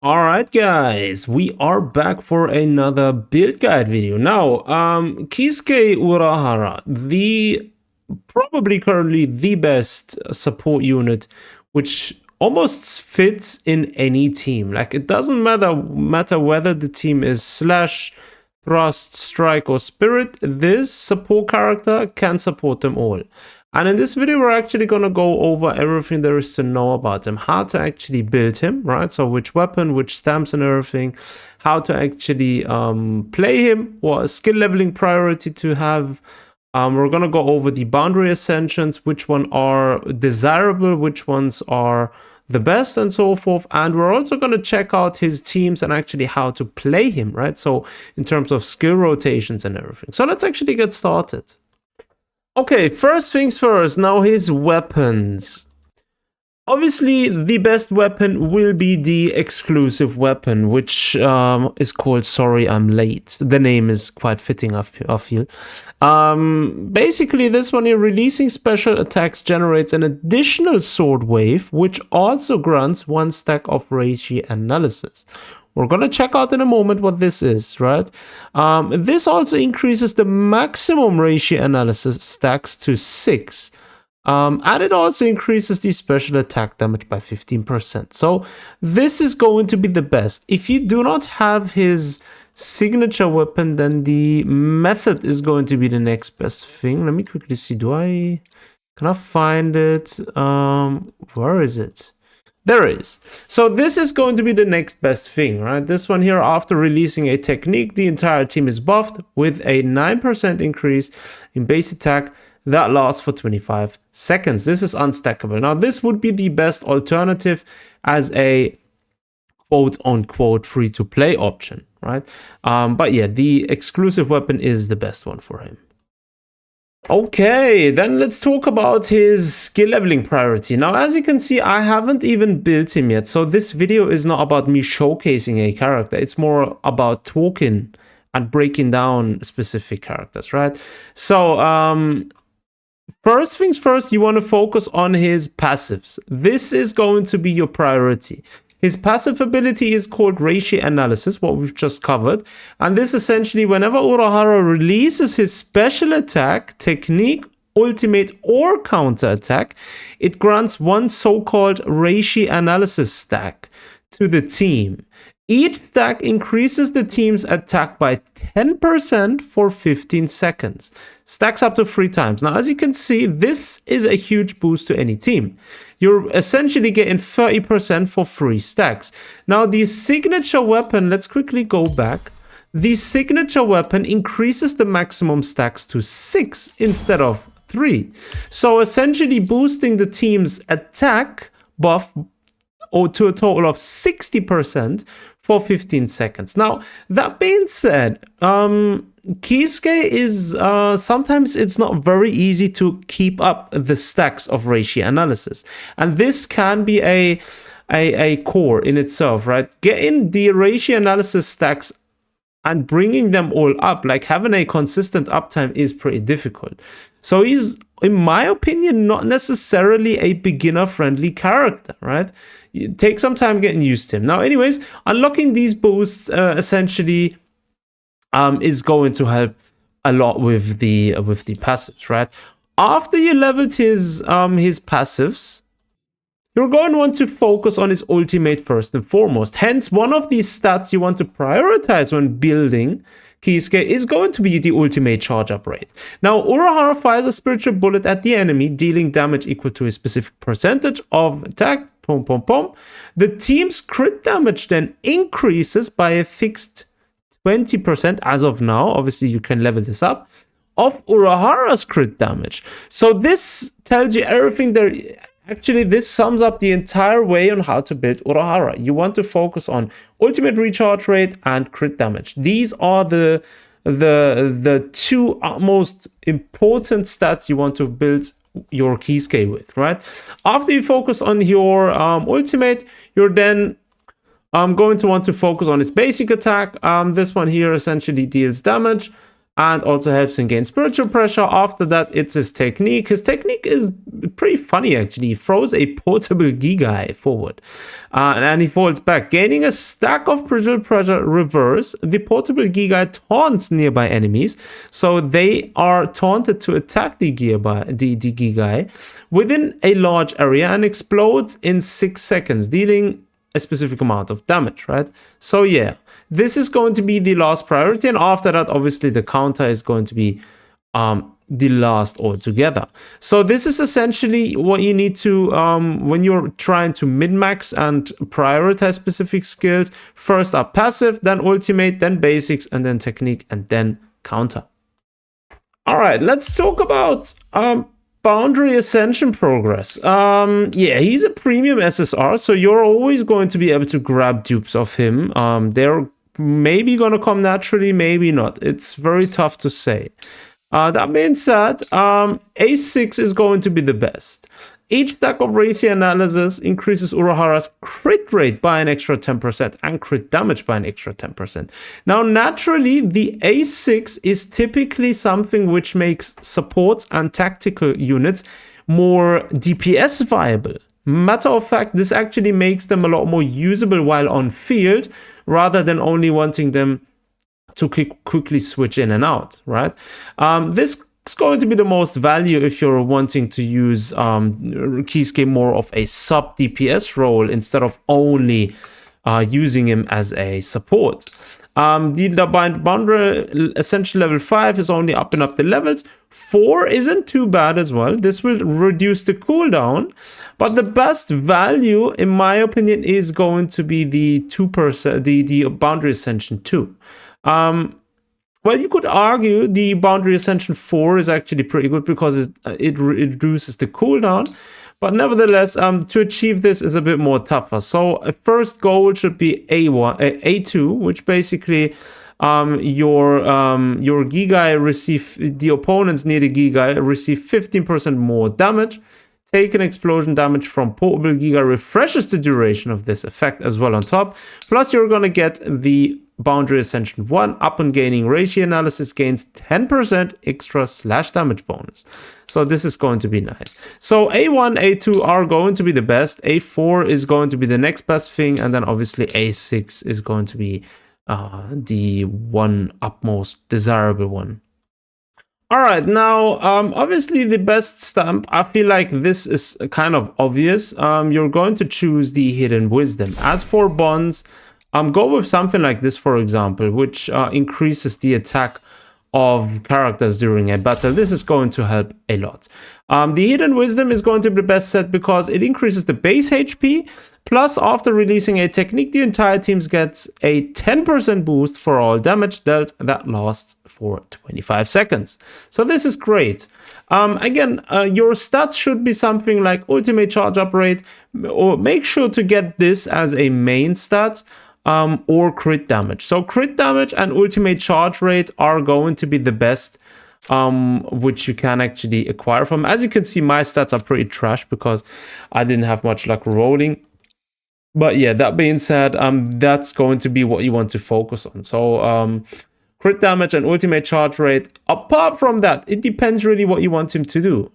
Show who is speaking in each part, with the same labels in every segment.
Speaker 1: All right, guys, we are back for another build guide video. Now, Kisuke Urahara, the probably currently the best support unit, which almost fits in any team. Like it doesn't matter whether the team is slash, thrust, strike, or spirit. This support character can support them all. And in this video, we're actually going to go over everything there is to know about him, how to actually build him, right? So which weapon, which stamps and everything, how to actually play him, what skill leveling priority to have. We're going to go over the boundary ascensions, which one are desirable, which ones are the best, and so forth. And we're also going to check out his teams and actually how to play him, right? So in terms of skill rotations and everything. So let's actually get started. Okay, first things first, now his weapons. Obviously, the best weapon will be the exclusive weapon, which is called Sorry I'm Late. The name is quite fitting, I feel. Basically, this one here, releasing special attacks generates an additional sword wave, which also grants 1 stack of ratio analysis. We're going to check out in a moment what this is, right? This also increases the maximum ratio analysis stacks to 6. And it also increases the special attack damage by 15%. So this is going to be the best. If you do not have his signature weapon, then the method is going to be the next best thing. Let me quickly see. Can I find it? Where is it? There it is. So this is going to be the next best thing, right? This one here, after releasing a technique, the entire team is buffed with a 9% increase in base attack that lasts for 25 seconds. This is unstackable. Now, this would be the best alternative as a quote-unquote free-to-play option, right? But yeah, the exclusive weapon is the best one for him. Okay, then let's talk about his skill leveling priority. Now, as you can see, I haven't even built him yet. So this video is not about me showcasing a character. It's more about talking and breaking down specific characters, right? So, first things first, you want to focus on his passives. This is going to be your priority. His passive ability is called Ratio Analysis, what we've just covered. And this essentially, whenever Urahara releases his special attack, technique, ultimate, or counter attack, it grants 1 so-called Ratio Analysis stack to the team. Each stack increases the team's attack by 10% for 15 seconds. Stacks up to 3 times. Now, as you can see, this is a huge boost to any team. You're essentially getting 30% for 3 stacks. Now, the signature weapon, let's quickly go back. The signature weapon increases the maximum stacks to 6 instead of 3. So essentially boosting the team's attack buff to a total of 60% for 15 seconds. Now, that being said, Kisuke is sometimes it's not very easy to keep up the stacks of ratio analysis, and this can be a core in itself, right? Getting the ratio analysis stacks and bringing them all up, like having a consistent uptime, is pretty difficult. So he's, in my opinion, not necessarily a beginner-friendly character, right? Take some time getting used to him. Now, anyways, unlocking these boosts essentially is going to help a lot with the passives, right? After you leveled his passives, you're going to want to focus on his ultimate first and foremost. Hence, one of these stats you want to prioritize when building Kisuke is going to be the ultimate charge up rate. Now, Urahara fires a spiritual bullet at the enemy, dealing damage equal to a specific percentage of attack. Pom, pom, pom. The team's crit damage then increases by a fixed 20% as of now. Obviously, you can level this up, of Urahara's crit damage. So this tells you everything there. Actually, this sums up the entire way on how to build Urahara. You want to focus on ultimate recharge rate and crit damage. These are the 2 most important stats you want to build your Kisuke with, right? After you focus on your ultimate, you're then going to want to focus on its basic attack. This one here essentially deals damage. and also helps him gain spiritual pressure. After that, it's his technique. His technique is pretty funny, actually. He throws a portable Gigai forward, and he falls back, gaining a stack of spiritual pressure reverse. The portable Gigai taunts nearby enemies, so they are taunted to attack the Gigai within a large area and explodes in 6 seconds, dealing a specific amount of damage, right? So yeah, this is going to be the last priority, and after that, obviously, the counter is going to be the last altogether. So this is essentially what you need to, when you're trying to min-max and prioritize specific skills. First up passive, then ultimate, then basics, and then technique, and then counter. All right, let's talk about Boundary Ascension progress. Yeah, he's a premium SSR, so you're always going to be able to grab dupes of him. They're maybe going to come naturally, maybe not. It's very tough to say. That being said, A6 is going to be the best. Each stack of Racy analysis increases Urahara's crit rate by an extra 10% and crit damage by an extra 10%. Now, naturally, the A6 is typically something which makes supports and tactical units more DPS viable. Matter of fact, this actually makes them a lot more usable while on field, rather than only wanting them to quickly switch in and out, right? This is going to be the most value if you're wanting to use Kisuke more of a sub DPS role instead of only using him as a support. The Boundary Ascension level 5 is only upping up the levels. 4 isn't too bad as well. This will reduce the cooldown, but the best value, in my opinion, is going to be the 2%, the Boundary Ascension 2. Well, you could argue the Boundary Ascension 4 is actually pretty good because it reduces the cooldown, but nevertheless, to achieve this is a bit more tougher. So a first goal should be A2, which basically your Gigai receive, the opponents near the Gigai receive 15% more damage. Taken explosion damage from portable Giga refreshes the duration of this effect as well on top. Plus, you're going to get the Boundary Ascension 1. Upon gaining Ratio Analysis, gains 10% extra slash damage bonus. So this is going to be nice. So A1, A2 are going to be the best. A4 is going to be the next best thing. And then obviously A6 is going to be the one utmost desirable one. All right, now, obviously the best stamp, I feel like this is kind of obvious. You're going to choose the Hidden Wisdom. As for bonds, go with something like this, for example, which increases the attack of characters during a battle. This is going to help a lot. The Hidden Wisdom is going to be the best set because it increases the base HP. Plus, after releasing a technique, the entire team gets a 10% boost for all damage dealt that lasts for 25 seconds. So this is great. Again, your stats should be something like ultimate charge up rate, or make sure to get this as a main stat, or crit damage. So crit damage and ultimate charge rate are going to be the best which you can actually acquire from. As you can see, my stats are pretty trash because I didn't have much luck rolling. But yeah, that being said, that's going to be what you want to focus on. So crit damage and ultimate charge rate. Apart from that, it depends really what you want him to do.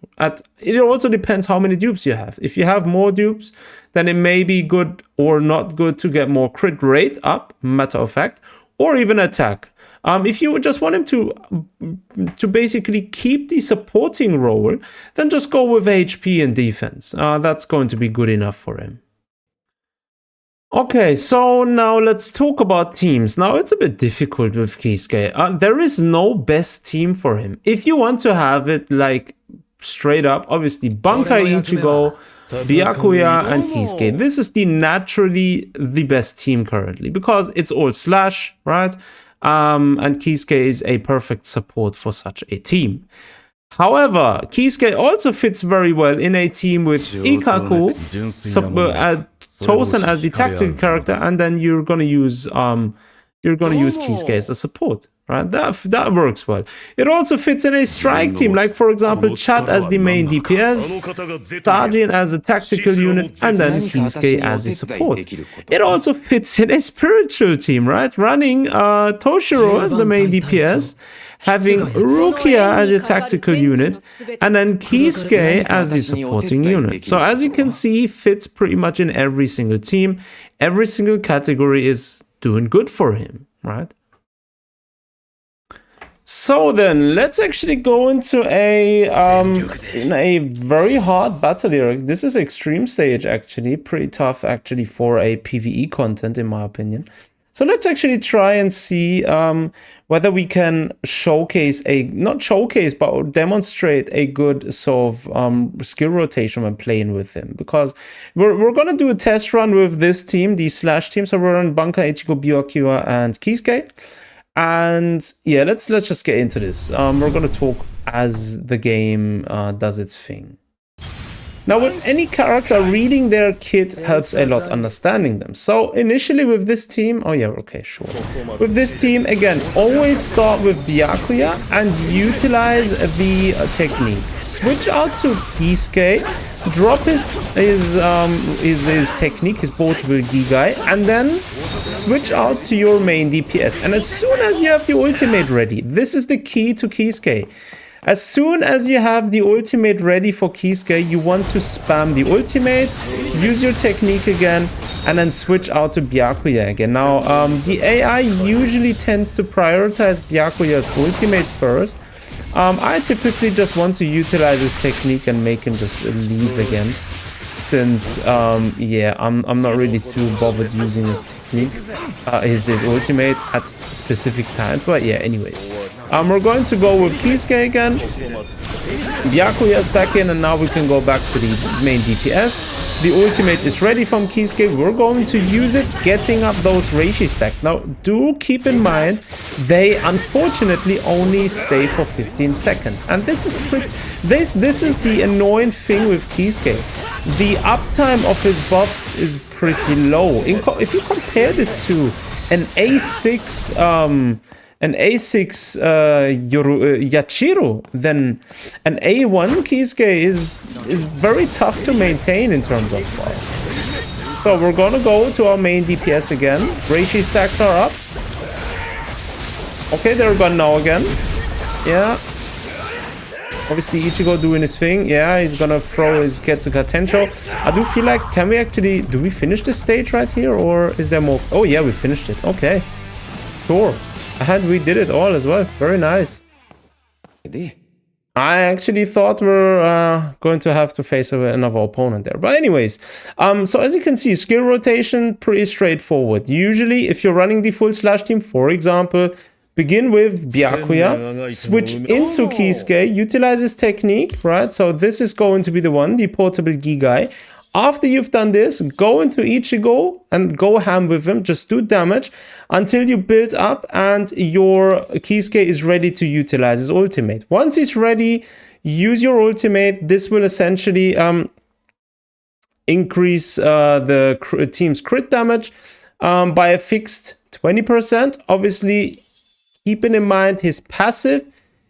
Speaker 1: It also depends how many dupes you have. If you have more dupes, then it may be good or not good to get more crit rate up, matter of fact, or even attack. If you just want him to basically keep the supporting role, then just go with HP and defense. That's going to be good enough for him. Okay, so now let's talk about teams. Now, it's a bit difficult with Kisuke. There is no best team for him. If you want to have it like straight up, obviously Bankai Ichigo, Byakuya, and Kisuke. This is naturally the best team currently because it's all slash, right? And Kisuke is a perfect support for such a team. However, Kisuke also fits very well in a team with Ikaku, Tosen as the tactical character, and then you're gonna use Kisuke as a support, right? That works well. It also fits in a strike team, like for example, Chat as the main DPS, Stajin as a tactical unit, and then Kisuke as a support. It also fits in a spiritual team, right? Running Toshiro as the main DPS, having Rukia as your tactical unit, and then Kisuke as the supporting unit. So as you can see, fits pretty much in every single team. Every single category is doing good for him, right? So then, let's actually go into a very hard battle here. This is extreme stage, actually. Pretty tough, actually, for a PvE content, in my opinion. So let's actually try and see whether we can showcase not showcase, but demonstrate a good sort of skill rotation when playing with him. Because we're going to do a test run with this team, the Slash team. So we're on Banka, Ichigo, Byakuya, and Kisuke. And yeah, let's just get into this. We're gonna talk as the game does its thing. Now, with any character, reading their kit helps a lot understanding them. So initially with this team, oh yeah, okay, sure. With this team, again, always start with Byakuya and utilize the technique. Switch out to Kisuke, drop his technique, his portable Gigai, and then switch out to your main DPS. And as soon as you have the ultimate ready, this is the key to Kisuke. As soon as you have the ultimate ready for Kisuke, you want to spam the ultimate, use your technique again, and then switch out to Byakuya again. Now, the AI usually tends to prioritize Byakuya's ultimate first. I typically just want to utilize his technique and make him just leave again. Since, yeah, I'm not really too bothered using his technique, his ultimate at specific times. But yeah, anyways. We're going to go with Kisuke again. Byakuya's back in, and now we can go back to the main DPS. The ultimate is ready from Kisuke. We're going to use it, getting up those Reishi stacks. Now, do keep in mind, they unfortunately only stay for 15 seconds. And this is this is the annoying thing with Kisuke. The uptime of his buffs is pretty low. If you compare this to an A6 Yachiru, then an A1 Kisuke is very tough to maintain in terms of buffs. So we're gonna go to our main DPS again. Reishi stacks are up. Okay, they're gone now again. Yeah. Obviously Ichigo doing his thing. Yeah, he's gonna throw his Getsuga Tensho. I do feel like, do we finish this stage right here, or is there more? Oh yeah, we finished it. Okay. Sure. And we did it all as well. Very nice. I actually thought we're going to have to face another opponent there. But anyways, so as you can see, skill rotation, pretty straightforward. Usually, if you're running the full Slash team, for example, begin with Byakuya, switch into Kisuke, utilize his technique, right? So this is going to be the one, the portable Gigai. After you've done this, go into Ichigo and go ham with him. Just do damage until you build up and your Kisuke is ready to utilize his ultimate. Once he's ready, use your ultimate. This will essentially increase the team's crit damage by a fixed 20%. Obviously, keeping in mind his passive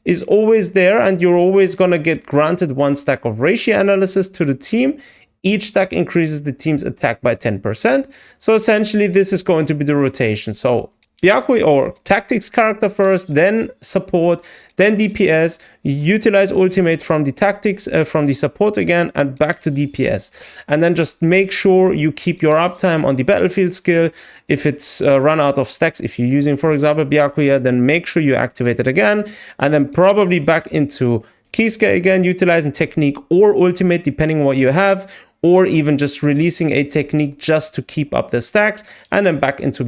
Speaker 1: is always there, and you're always going to get granted one stack of ratio analysis to the team. Each stack increases the team's attack by 10%. So essentially, this is going to be the rotation. So Byakuya or tactics character first, then support, then DPS, utilize ultimate from the tactics, from the support again, and back to DPS. And then just make sure you keep your uptime on the battlefield skill. If it's run out of stacks, if you're using, for example, Byakuya, then make sure you activate it again, and then probably back into Kisuke again, utilizing technique or ultimate, depending on what you have, or even just releasing a technique just to keep up the stacks, and then back into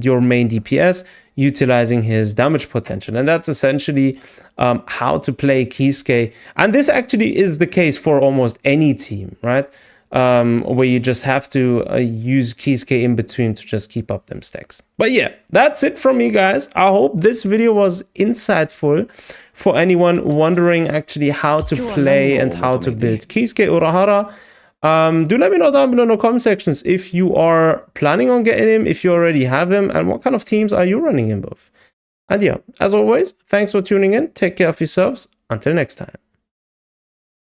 Speaker 1: your main DPS, utilizing his damage potential. And that's essentially how to play Kisuke. And this actually is the case for almost any team, right? Where you just have to use Kisuke in between to just keep up them stacks. But yeah, that's it from me, guys. I hope this video was insightful for anyone wondering actually how to play and how to build Kisuke Urahara. Do let me know down below in the comment sections if you are planning on getting him, if you already have him, and what kind of teams are you running him with. And yeah, as always, thanks for tuning in. Take care of yourselves. Until next time.